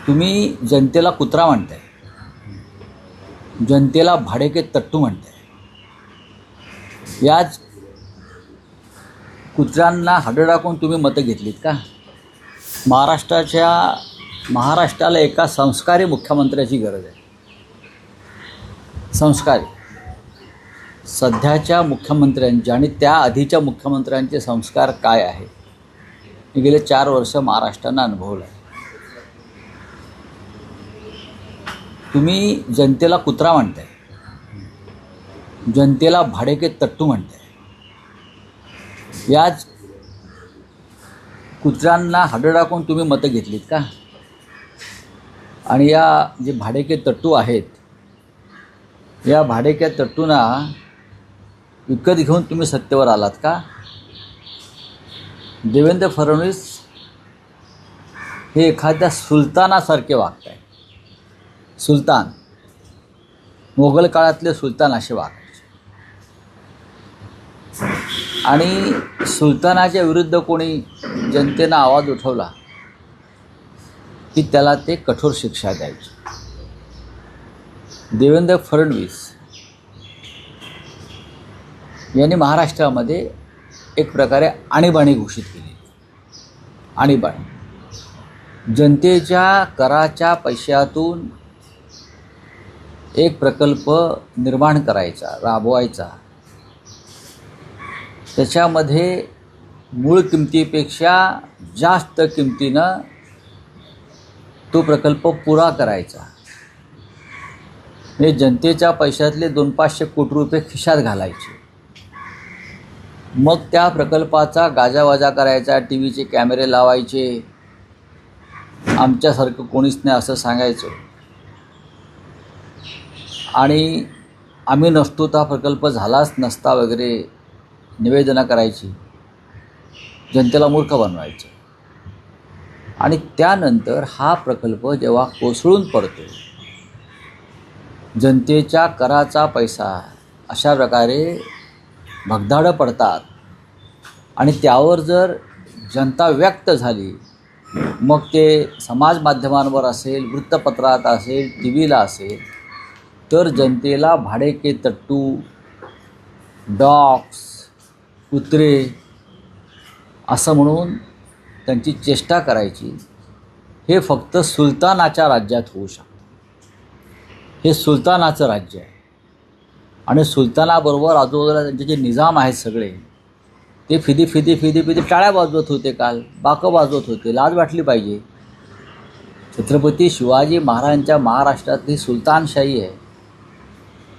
तुम्ही जनतेला कुत्रा म्हणताय, जनतेला भाडेके तट्टू म्हणताय. याच कुत्र्यांना हाडं टाकून तुम्ही मतं घेतलीत का? महाराष्ट्राला एका संस्कारी मुख्यमंत्र्याची गरज आहे. संस्कारी सध्याच्या मुख्यमंत्र्यांचे आणि त्या आधीच्या मुख्यमंत्र्यांचे संस्कार काय आहे हे गेले 4 वर्ष महाराष्ट्रानं अनुभवलं आहे. तुम्ही जनतेला कुत्रा म्हणताय, जनतेला भाडेके तट्टू म्हणताय. याच कुत्र्यांना हाडं टाकून तुम्ही मतं घेतलीत का? आणि या जे भाडेके तट्टू आहेत, या भाडेके तट्टूंना विकत घेऊन तुम्ही सत्तेवर आलात का? देवेंद्र फडणवीस हे एखाद्या सुलतानासारखे वागत आहेत. सुलतान, मोगल काळातले सुलतान असे वागायचे. आणि सुलतानाच्या विरुद्ध कोणी जनतेनं आवाज उठवला की त्याला ते कठोर शिक्षा द्यायची. देवेंद्र फडणवीस यांनी महाराष्ट्रामध्ये एक प्रकारे आणीबाणी घोषित केली. आणीबाणी, जनतेच्या कराच्या पैशातून एक प्रकल्प निर्माण करायचा, राबवायचा. त्याच्यामध्ये मूळ किमतीपेक्षा जास्त किमतीनं तो प्रकल्प पुरा करायचा. म्हणजे जनतेच्या पैशातले 200-500 कोटी रुपये खिशात घालायचे. मग त्या प्रकल्पाचा गाजावाजा करायचा, टी व्हीचे कॅमेरे लावायचे, आमच्यासारखं कोणीच नाही असं सांगायचं. आणि आम्ही नसतो तर हा प्रकल्प झालाच नसता वगैरे निवेदनं करायची, जनतेला मूर्ख बनवायचं. आणि त्यानंतर हा प्रकल्प जेव्हा कोसळून पडतो, जनतेच्या कराचा पैसा अशा प्रकारे भगदाडं पडतात आणि त्यावर जर जनता व्यक्त झाली, मग ते समाज माध्यमांवर असेल, वृत्तपत्रात असेल, टी व्हीला असेल, तर जनतेला भाडेके तट्टू, डॉग्स, कुत्रे असं म्हणून त्यांची चेष्टा करायची. हे फक्त सुलतानाच्या राज्यात होऊ शकतं. हे सुलतानाचं राज्य आहे. आणि सुलतानाबरोबर आजूबाजूला त्यांचे जे निजाम आहेत सगळे, ते फिदी टाळ्या वाजवत होते, काल बाकं वाजवत होते. लाज वाटली पाहिजे. छत्रपती शिवाजी महाराजांच्या महाराष्ट्रातली सुलतानशाही आहे.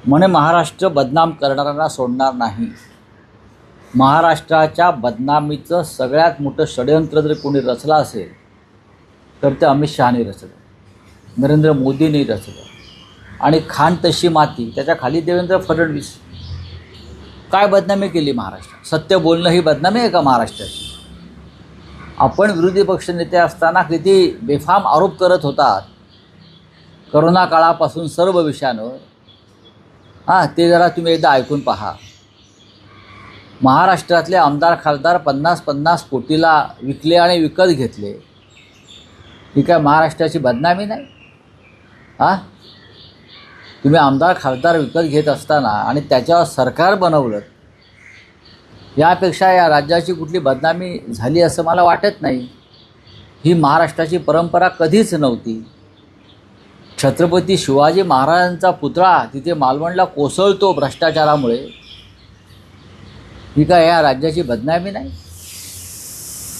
म्हणे महाराष्ट्र बदनाम करणाऱ्यांना सोडणार नाही. महाराष्ट्राच्या बदनामीचं सगळ्यात मोठं षडयंत्र जर कोणी रचलं असेल तर ते अमित शहाने रचलं, नरेंद्र मोदींनी रचलं. आणि खाण तशी माती, त्याच्या खाली देवेंद्र फडणवीस. काय बदनामी केली महाराष्ट्रात? सत्य बोलणं ही बदनामी आहे का महाराष्ट्राची? आपण विरोधी पक्षनेते असताना किती बेफाम आरोप करत होतात करोना काळापासून सर्व विषयांवर. ते जरा तुम्ही एकदा ऐकून पहा. महाराष्ट्रातले आमदार खासदार 50-50 कोटीला विकले आणि विकत घेतले. ही काय महाराष्ट्राची बदनामी नाही? तुम्ही आमदार खासदार विकत घेत असताना आणि त्याच्यावर सरकार बनवलं, यापेक्षा या राज्याची कुठली बदनामी झाली असं मला वाटत नाही. ही महाराष्ट्राची परंपरा कधीच नव्हती. छत्रपती शिवाजी महाराजांचा पुतळा तिथे मालवणला कोसळतो भ्रष्टाचारामुळे, ही काय या राज्याची बदनामी नाही?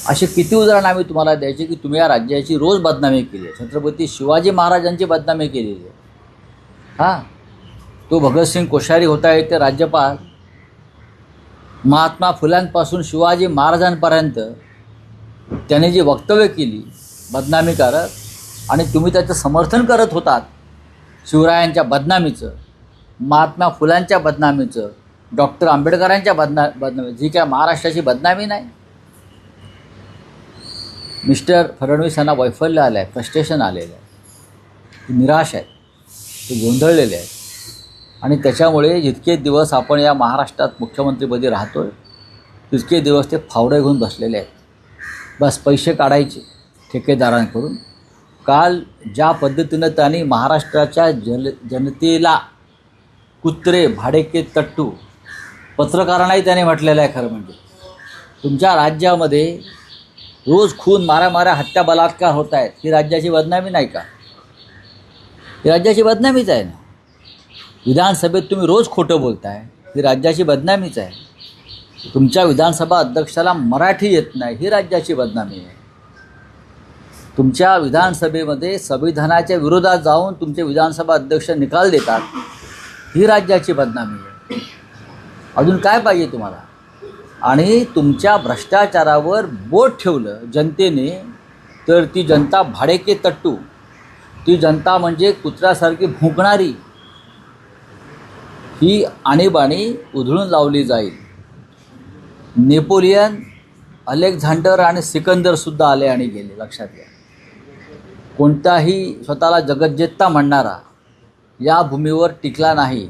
अशी किती उदाहरणं आम्ही तुम्हाला द्यायची की तुम्ही या राज्याची रोज बदनामी केली आहे. छत्रपती शिवाजी महाराजांची बदनामी केलेली आहे. तो भगतसिंग कोश्यारी होता येथे राज्यपाल, महात्मा फुल्यांपासून शिवाजी महाराजांपर्यंत त्याने जी वक्तव्य केली बदनामीकारक, आणि तुम्ही त्याचं समर्थन करत होतात. शिवरायांच्या बदनामीचं, महात्मा फुल्यांच्या बदनामीचं, डॉक्टर आंबेडकरांच्या बदनामी, जी काय महाराष्ट्राची बदनामी नाही. मिस्टर फडणवीस यांना वैफल्य आलं आहे, फ्रस्ट्रेशन आलेलं आहे, निराश आहेत, ते गोंधळलेले आहेत. आणि त्याच्यामुळे जितके दिवस आपण या महाराष्ट्रात मुख्यमंत्रीपदी राहतो आहे, तितके दिवस ते फावडे घेऊन बसलेले आहेत. बस पैसे काढायचे ठेकेदारांकडून काल ज्या पद्धतीनं त्यांनी महाराष्ट्राच्या जनतेला कुत्रे, भाडेके, तट्टू, पत्रकारांनाही त्याने म्हटलेलं आहे. खरं म्हणजे तुमच्या राज्यामध्ये रोज खून, मारामाऱ्या, हत्या, बलात्कार होत आहेत. ही राज्याची बदनामी नाही का? ही राज्याची बदनामीच आहे ना. विधानसभेत तुम्ही रोज खोटं बोलताय, ही राज्याची बदनामीच आहे. तुमच्या विधानसभा अध्यक्षाला मराठी येत नाही, ही राज्याची बदनामी आहे. तुमच्या विधानसभेमध्ये संविधानाच्या विरोधात जाऊन तुमचे विधानसभा अध्यक्ष निकाल देतात, ही राज्याची बदनामी आहे. अजून काय पाहिजे तुम्हाला? आणि तुमच्या भ्रष्टाचारावर बोट ठेवलं जनतेने, तर ती जनता भाडेके तट्टू, ती जनता म्हणजे कुत्र्यासारखी भुंकणारी, ही आणीबाणी उधळून लावली जाईल. नेपोलियन, अलेक्झांडर आणि सिकंदरसुद्धा आले आणि गेले, लक्षात घ्या. कोणताही स्वतःला जगज्जेता म्हणणारा या भूमीवर टिकला नाही.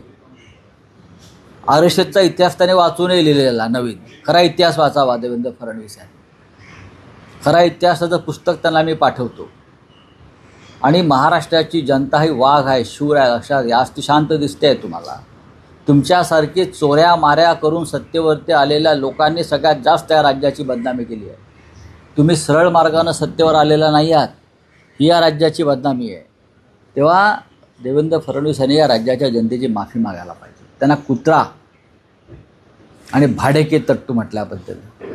आरएसएसचा इतिहास त्याने वाचूनही लिहिलेला नवीन. खरा इतिहास वाचावा देवेंद्र फडणवीस यांनी. खरा इतिहासाचं पुस्तक त्यांना मी पाठवतो. आणि महाराष्ट्राची जनता ही वाघ आहे, शूर आहे, लक्षात घ्या. आज ती शांत दिसते आहे तुम्हाला. तुमच्यासारखे चोऱ्या माऱ्या करून सत्तेवरती आलेल्या लोकांनी सगळ्यात जास्त या राज्याची बदनामी केली आहे. तुम्ही सरळ मार्गानं सत्तेवर आलेला नाही आहात, ही या राज्याची बदनामी आहे. तेव्हा देवेंद्र फडणवीस यांनी या राज्याच्या जनतेची माफी मागायला पाहिजे. त्यांना कुत्रा आणि भाडेके तट्टू म्हटल्याबद्दल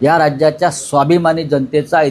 या राज्याच्या स्वाभिमानी जनतेचा